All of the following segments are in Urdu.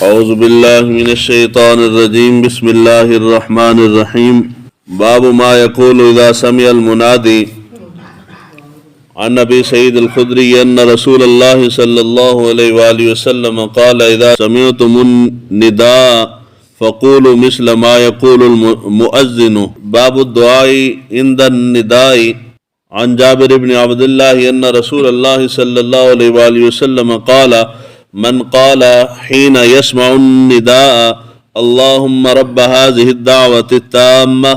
اعوذ باللہ من الشیطان الرجیم بسم اللہ الرحمن الرحیم باب ما یقول اذا سمع المنادی عن ابی سعید الخدری ان رسول اللہ صلی اللہ علیہ وآلہ وسلم قال اذا سمعتم النداء فقولوا مثل ما يقول المؤذن باب الدعاء عند النداء عن جابر بن عبد الله ان رسول الله صلى الله عليه وآله وسلم قال من قال حين يسمع النداء اللهم رب هذه الدعوة التامة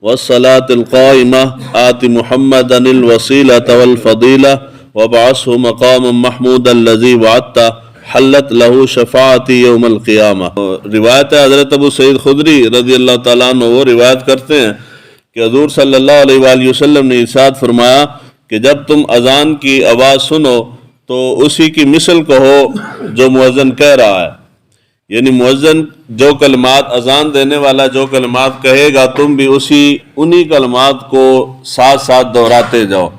والصلاة القائمة آت محمدا الوسيلة والفضيلة وابعثه مقاما محمودا الذي وعدته حلت له شفاعتی یوم القیامہ۔ روایت ہے حضرت ابو سعید خدری رضی اللہ تعالیٰ عنہ وہ روایت کرتے ہیں کہ حضور صلی اللہ علیہ وآلہ وسلم نے ارشاد فرمایا کہ جب تم اذان کی آواز سنو تو اسی کی مثل کہو جو مؤذن کہہ رہا ہے، یعنی مؤذن جو کلمات اذان دینے والا جو کلمات کہے گا تم بھی انہی کلمات کو ساتھ ساتھ دہراتے جاؤ،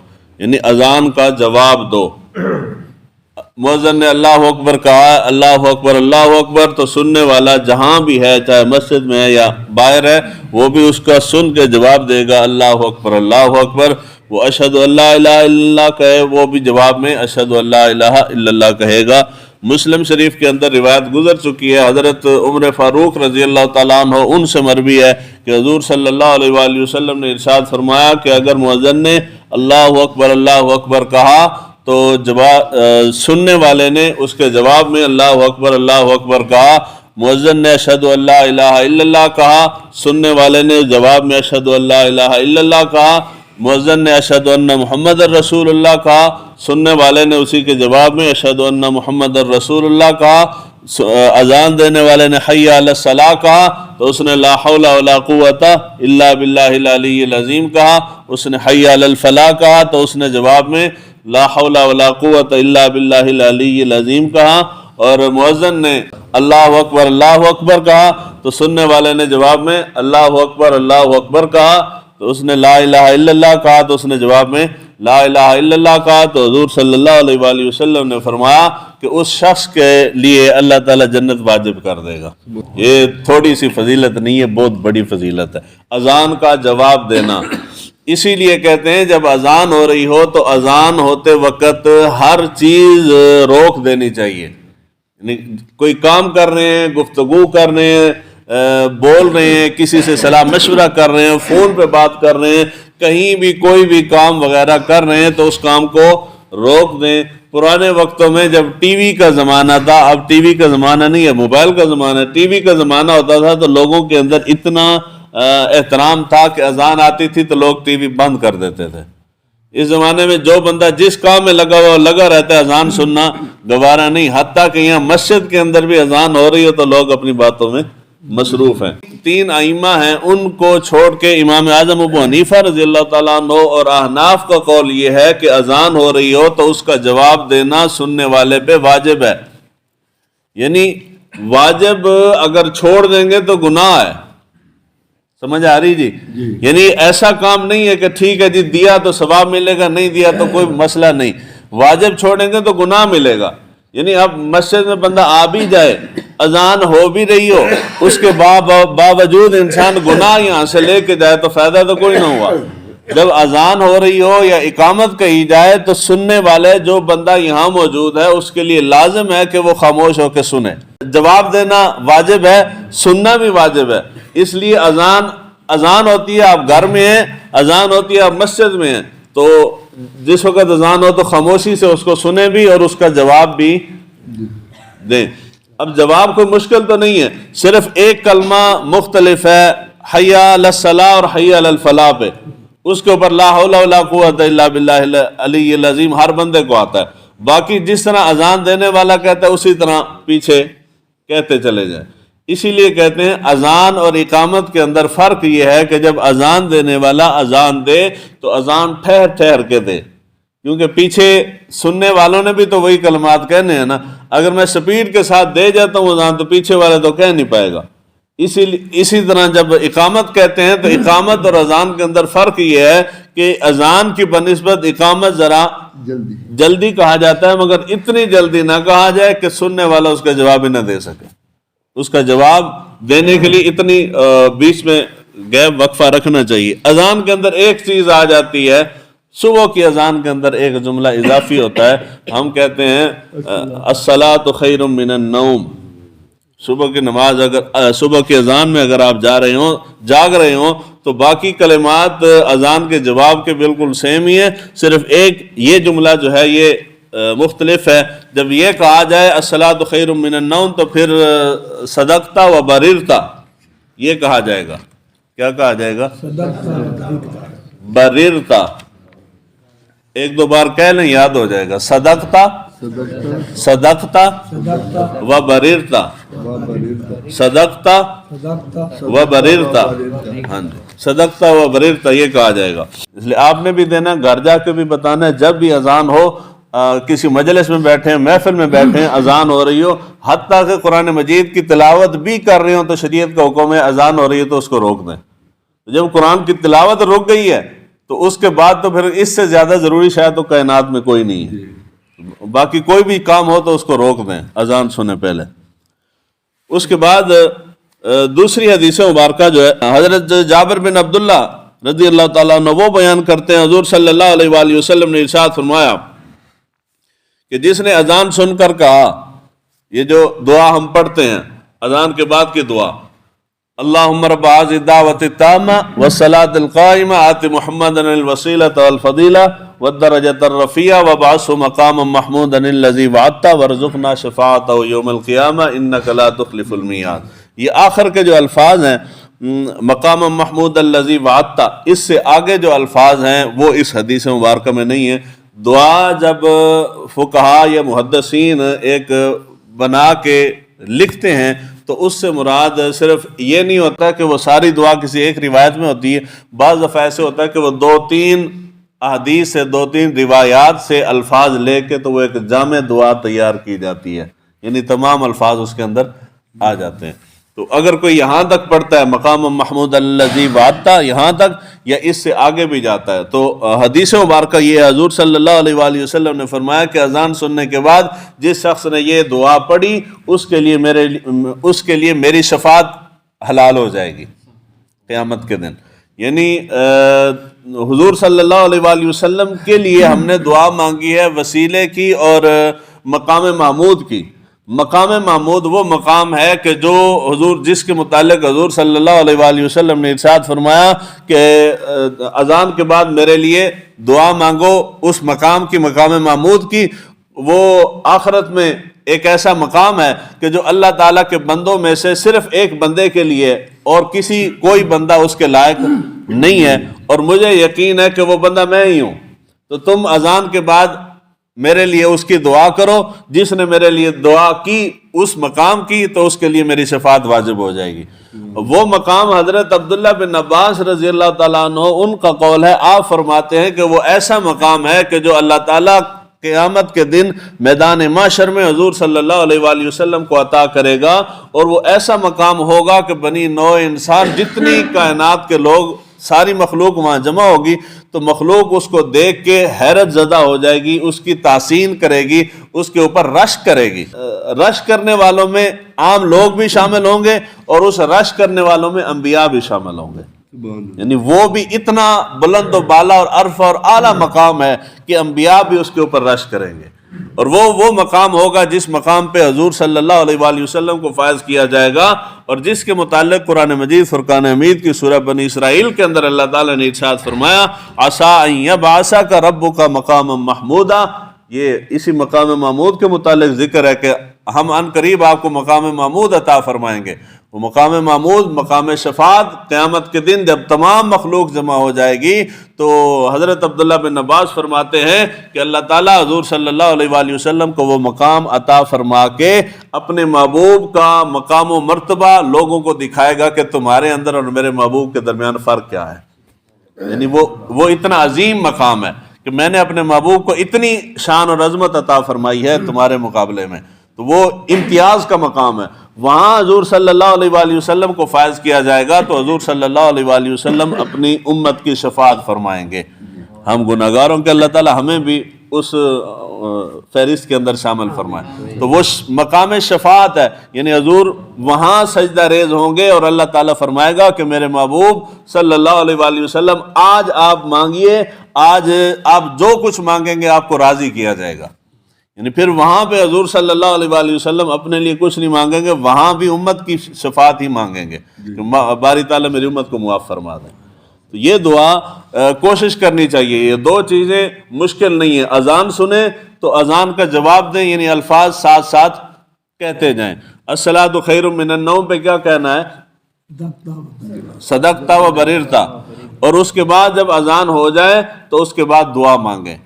یعنی اذان کا جواب دو۔ مؤذن نے اللہ اکبر کہا ہے، اللہ اکبر تو سننے والا جہاں بھی ہے چاہے مسجد میں ہے یا باہر ہے وہ بھی اس کا سن کے جواب دے گا اللہ اکبر۔ وہ اشہد ان لا الہ الا اللہ کہے وہ بھی جواب میں اشہد ان لا الہ الا اللہ کہے گا۔ مسلم شریف کے اندر روایت گزر چکی ہے، حضرت عمر فاروق رضی اللہ تعالیٰ عنہ ان سے مروی ہے کہ حضور صلی اللہ علیہ وآلہ وسلم نے ارشاد فرمایا کہ اگر مؤذن نے اللہ اکبر کہا تو سننے والے نے اس کے جواب میں اللہ اکبر کہا، مؤذن نے اشہد ان لا الہ الا اللہ کہا، سننے والے نے جواب میں اشہد ان لا الہ الا اللہ کہا، مؤذن نے اشہد ان محمد الرسول اللہ کہا، سننے والے نے اسی کے جواب میں اشہد ان محمد الرسول اللہ کہا، اذان دینے والے نے حی علی الصلاۃ کہا تو اس نے لا حول ولا قوت الا باللہ العلی العظیم کہا، اس نے حی علی الفلاح کہا تو اس نے جواب میں لا حول ولا قوت الا باللہ العلی العظیم کہا، اور مؤذن نے اللہ اکبر کہا تو سننے والے نے جواب میں اللہ اکبر کہا تو اس نے لا الہ الا اللہ کہا تو اس نے جواب میں لا الہ الا اللہ کہا، تو حضور صلی اللہ علیہ وآلہ وسلم نے فرمایا کہ اس شخص کے لیے اللہ تعالیٰ جنت واجب کر دے گا۔ یہ تھوڑی سی فضیلت نہیں ہے، بہت بڑی فضیلت ہے اذان کا جواب دینا۔ اسی لیے کہتے ہیں جب اذان ہو رہی ہو تو اذان ہوتے وقت ہر چیز روک دینی چاہیے، یعنی کوئی کام کر رہے ہیں، گفتگو کر رہے ہیں، بول رہے ہیں، کسی سے صلاح مشورہ کر رہے ہیں، فون پہ بات کر رہے ہیں، کہیں بھی کوئی بھی کام وغیرہ کر رہے ہیں تو اس کام کو روک دیں۔ پرانے وقتوں میں جب ٹی وی کا زمانہ تھا، اب ٹی وی کا زمانہ نہیں ہے، موبائل کا زمانہ ہے، ٹی وی کا زمانہ ہوتا تھا تو لوگوں کے اندر اتنا احترام تھا کہ اذان آتی تھی تو لوگ ٹی وی بند کر دیتے تھے۔ اس زمانے میں جو بندہ جس کام میں لگا رہتا ہے اذان سننا گوارا نہیں، حتیٰ کہ یہاں مسجد کے اندر بھی اذان ہو رہی ہو تو لوگ اپنی باتوں میں مصروف ہیں۔ تین ائمہ ہیں، ان کو چھوڑ کے امام اعظم ابو حنیفہ رضی اللہ تعالیٰ عنہ اور احناف کا قول یہ ہے کہ اذان ہو رہی ہو تو اس کا جواب دینا سننے والے پہ واجب ہے، یعنی واجب اگر چھوڑ دیں گے تو گناہ ہے۔ سمجھ آ رہی جی؟ یعنی ایسا کام نہیں ہے کہ ٹھیک ہے جی دیا تو ثواب ملے گا، نہیں دیا تو کوئی مسئلہ نہیں، واجب چھوڑیں گے تو گناہ ملے گا۔ یعنی اب مسجد میں بندہ آ بھی جائے، اذان ہو بھی رہی ہو، اس کے باوجود انسان گناہ یہاں سے لے کے جائے تو فائدہ تو کوئی نہ ہوا۔ جب اذان ہو رہی ہو یا اقامت کہی جائے تو سننے والے جو بندہ یہاں موجود ہے اس کے لیے لازم ہے کہ وہ خاموش ہو کے سنے، جواب دینا واجب ہے، سننا بھی واجب ہے۔ اس لیے اذان ہوتی ہے آپ گھر میں ہیں، اذان ہوتی ہے آپ مسجد میں ہیں، تو جس وقت اذان ہو تو خاموشی سے اس کو سنیں بھی اور اس کا جواب بھی دیں۔ اب جواب کوئی مشکل تو نہیں ہے، صرف ایک کلمہ مختلف ہے، حی علی الصلاۃ اور حی علی الفلاح پہ، اس کے اوپر لا حول ولا قوت الا باللہ العلی العظیم ہر بندے کو آتا ہے، باقی جس طرح اذان دینے والا کہتا ہے اسی طرح پیچھے کہتے چلے جائیں۔ اسی لیے کہتے ہیں اذان اور اقامت کے اندر فرق یہ ہے کہ جب اذان دینے والا اذان دے تو اذان ٹھہر ٹھہر کے دے، کیونکہ پیچھے سننے والوں نے بھی تو وہی کلمات کہنے ہیں نا۔ اگر میں سپیڈ کے ساتھ دے جاتا ہوں اذان تو پیچھے والے تو کہہ نہیں پائے گا۔ اسی طرح جب اقامت کہتے ہیں تو اقامت اور اذان کے اندر فرق یہ ہے کہ اذان کی بنسبت اقامت ذرا جلدی کہا جاتا ہے، مگر اتنی جلدی نہ کہا جائے کہ سننے والا اس کا جواب ہی نہ دے سکے۔ اس کا جواب دینے کے لیے اتنی بیچ میں گیپ وقفہ رکھنا چاہیے۔ اذان کے اندر ایک چیز آ جاتی ہے، صبح کی اذان کے اندر ایک جملہ اضافی ہوتا ہے، ہم کہتے ہیں الصلاۃ خیر من النوم۔ صبح کی نماز اگر صبح کی اذان میں اگر آپ جاگ رہے ہوں تو باقی کلمات اذان کے جواب کے بالکل سیم ہی ہیں، صرف ایک یہ جملہ جو ہے یہ مختلف ہے۔ جب یہ کہا جائے الصلاۃ خیر من النوم تو پھر صدقتا و بررتا یہ کہا جائے گا۔ کیا کہا جائے گا؟ بررتا۔ ایک دو بار کہہ لیں یاد ہو جائے گا، صدقتا و بررتا، صدقتا و بررتا، ہاں جی، صدقتا و بررتا یہ کہا جائے گا۔ اس لیے آپ نے بھی دینا، گھر جا کے بھی بتانا ہے، جب بھی اذان ہو، کسی مجلس میں بیٹھے ہیں، محفل میں بیٹھے ہیں، اذان ہو رہی ہو، حتیٰ کہ قرآن مجید کی تلاوت بھی کر رہے ہوں تو شریعت کا حکم ہے اذان ہو رہی ہے تو اس کو روک دیں۔ جب قرآن کی تلاوت رک گئی ہے تو اس کے بعد تو پھر اس سے زیادہ ضروری شاید تو کائنات میں کوئی نہیں ہے، باقی کوئی بھی کام ہو تو اس کو روک دیں اذان سنے پہلے۔ اس کے بعد دوسری حدیث مبارکہ جو ہے، حضرت جابر بن عبداللہ رضی اللہ تعالیٰ عنہ وہ بیان کرتے ہیں، حضور صلی اللہ علیہ وآلہ وسلم نے ارشاد فرمایا کہ جس نے اذان سن کر کہا، یہ جو دعا ہم پڑھتے ہیں اذان کے بعد کی دعا، اللہم رب هذه الدعوة التامة والصلاة القائمة آت محمدا الوسیلة والفضیلہ والدرجة الرفیعة وابعثه مقاما محمودا الذی وعدته وارزقنا شفاعته یوم القیامة انک لا تخلف الميعاد۔ یہ آخر کے جو الفاظ ہیں مقام محمود الذی وعدته، اس سے آگے جو الفاظ ہیں وہ اس حدیث مبارکہ میں نہیں ہیں۔ دعا جب فقہا یا محدثین ایک بنا کے لکھتے ہیں تو اس سے مراد صرف یہ نہیں ہوتا کہ وہ ساری دعا کسی ایک روایت میں ہوتی ہے، بعض دفعہ ایسے ہوتا ہے کہ وہ 2-3 احادیث سے 2-3 روایات سے الفاظ لے کے تو وہ ایک جامع دعا تیار کی جاتی ہے، یعنی تمام الفاظ اس کے اندر آ جاتے ہیں۔ تو اگر کوئی یہاں تک پڑھتا ہے مقام محمود الذی وعدتہ یہاں تک، یا اس سے آگے بھی جاتا ہے، تو حدیث مبارکہ یہ حضور صلی اللہ علیہ وآلہ وسلم نے فرمایا کہ اذان سننے کے بعد جس شخص نے یہ دعا پڑھی اس کے لیے میری شفاعت حلال ہو جائے گی قیامت کے دن۔ یعنی حضور صلی اللہ علیہ وآلہ وسلم کے لیے ہم نے دعا مانگی ہے وسیلے کی اور مقام محمود کی۔ مقام محمود وہ مقام ہے کہ جو حضور جس کے متعلق حضور صلی اللہ علیہ وآلہ وسلم نے ارشاد فرمایا کہ اذان کے بعد میرے لیے دعا مانگو، اس مقام کی، مقام محمود کی۔ وہ آخرت میں ایک ایسا مقام ہے کہ جو اللہ تعالیٰ کے بندوں میں سے صرف ایک بندے کے لیے اور کوئی بندہ اس کے لائق نہیں ہے، اور مجھے یقین ہے کہ وہ بندہ میں ہی ہوں۔ تو تم اذان کے بعد میرے لیے اس کی دعا کرو، جس نے میرے لیے دعا کی اس مقام کی تو اس کے لیے میری شفاعت واجب ہو جائے گی۔ وہ مقام حضرت عبداللہ بن عباس رضی اللہ تعالیٰ عنہ ان کا قول ہے، آپ فرماتے ہیں کہ وہ ایسا مقام ہے کہ جو اللہ تعالیٰ قیامت کے دن میدان محشر میں حضور صلی اللہ علیہ وآلہ وسلم کو عطا کرے گا، اور وہ ایسا مقام ہوگا کہ بنی نوع انسان جتنی کائنات کے لوگ ساری مخلوق وہاں جمع ہوگی تو مخلوق اس کو دیکھ کے حیرت زدہ ہو جائے گی، اس کی تعظیم کرے گی، اس کے اوپر رشک کرے گی۔ رشک کرنے والوں میں عام لوگ بھی شامل ہوں گے اور اس رشک کرنے والوں میں انبیاء بھی شامل ہوں گے، یعنی وہ بھی اتنا بلند و بالا اور عرف اور اعلیٰ مقام ہے کہ انبیاء بھی اس کے اوپر رشک کریں گے، اور وہ مقام ہوگا جس مقام پہ حضور صلی اللہ علیہ وآلہ وسلم کو فائز کیا جائے گا، اور جس کے متعلق قرآن مجید فرقان حمید کی سورہ بنی اسرائیل کے اندر اللہ تعالیٰ نے ارشاد فرمایا عسیٰ ان یبعثک ربک مقاما محمودا۔ یہ اسی مقام محمود کے متعلق ذکر ہے کہ ہم ان قریب آپ کو مقام محمود عطا فرمائیں گے۔ وہ مقام محمود مقام شفاعت قیامت کے دن جب تمام مخلوق جمع ہو جائے گی تو حضرت عبداللہ بن عباس فرماتے ہیں کہ اللہ تعالیٰ حضور صلی اللہ علیہ وآلہ وسلم کو وہ مقام عطا فرما کے اپنے محبوب کا مقام و مرتبہ لوگوں کو دکھائے گا کہ تمہارے اندر اور میرے محبوب کے درمیان فرق کیا ہے۔ یعنی وہ اتنا عظیم مقام ہے کہ میں نے اپنے محبوب کو اتنی شان اور عظمت عطا فرمائی ہے تمہارے مقابلے میں، تو وہ امتیاز کا مقام ہے۔ وہاں حضور صلی اللہ علیہ وآلہ وسلم کو فائز کیا جائے گا تو حضور صلی اللہ علیہ وآلہ وسلم اپنی امت کی شفاعت فرمائیں گے۔ ہم گناہگاروں کے اللہ تعالی ہمیں بھی اس فہرست کے اندر شامل فرمائے۔ تو وہ مقام شفاعت ہے، یعنی حضور وہاں سجدہ ریز ہوں گے اور اللہ تعالیٰ فرمائے گا کہ میرے محبوب صلی اللہ علیہ وآلہ وسلم آج آپ مانگیے، آج آپ جو کچھ مانگیں گے آپ کو راضی کیا جائے گا۔ یعنی پھر وہاں پہ حضور صلی اللہ علیہ وآلہ وسلم اپنے لیے کچھ نہیں مانگیں گے، وہاں بھی امت کی شفاعت ہی مانگیں گے کہ باری تعالیٰ میری امت کو معاف فرما دیں۔ تو یہ دعا کوشش کرنی چاہیے، یہ دو چیزیں مشکل نہیں ہیں، اذان سنیں تو اذان کا جواب دیں، یعنی الفاظ ساتھ ساتھ کہتے جائیں۔ الصلاۃ خیر من النوم پہ کیا کہنا ہے؟ صدقتا و بررتا، اور اس کے بعد جب اذان ہو جائے تو اس کے بعد دعا مانگیں۔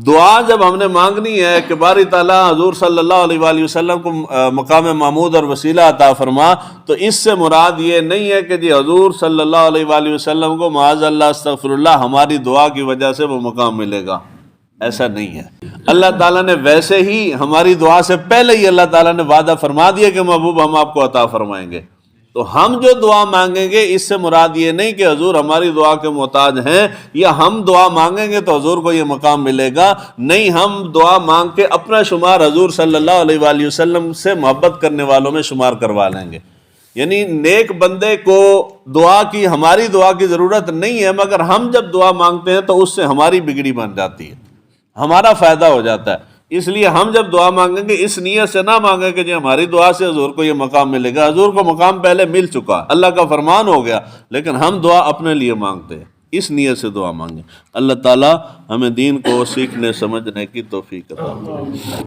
دعا جب ہم نے مانگنی ہے کہ باری تعالیٰ حضور صلی اللہ علیہ وآلہ وسلم کو مقام محمود اور وسیلہ عطا فرما، تو اس سے مراد یہ نہیں ہے کہ جی حضور صلی اللہ علیہ وآلہ وسلم کو معاذ اللہ استغفر اللہ ہماری دعا کی وجہ سے وہ مقام ملے گا، ایسا نہیں ہے۔ اللہ تعالیٰ نے ویسے ہی ہماری دعا سے پہلے ہی اللہ تعالیٰ نے وعدہ فرما دیا کہ محبوب ہم آپ کو عطا فرمائیں گے۔ تو ہم جو دعا مانگیں گے اس سے مراد یہ نہیں کہ حضور ہماری دعا کے محتاج ہیں، یا ہم دعا مانگیں گے تو حضور کو یہ مقام ملے گا، نہیں، ہم دعا مانگ کے اپنا شمار حضور صلی اللہ علیہ وآلہ وسلم سے محبت کرنے والوں میں شمار کروا لیں گے۔ یعنی نیک بندے کو دعا کی، ہماری دعا کی ضرورت نہیں ہے، مگر ہم جب دعا مانگتے ہیں تو اس سے ہماری بگڑی بن جاتی ہے، ہمارا فائدہ ہو جاتا ہے۔ اس لیے ہم جب دعا مانگیں گے اس نیت سے نہ مانگیں کہ جی ہماری دعا سے حضور کو یہ مقام ملے گا، حضور کو مقام پہلے مل چکا، اللہ کا فرمان ہو گیا، لیکن ہم دعا اپنے لیے مانگتے ہیں، اس نیت سے دعا مانگیں۔ اللہ تعالیٰ ہمیں دین کو سیکھنے سمجھنے کی توفیق عطا فرمائے۔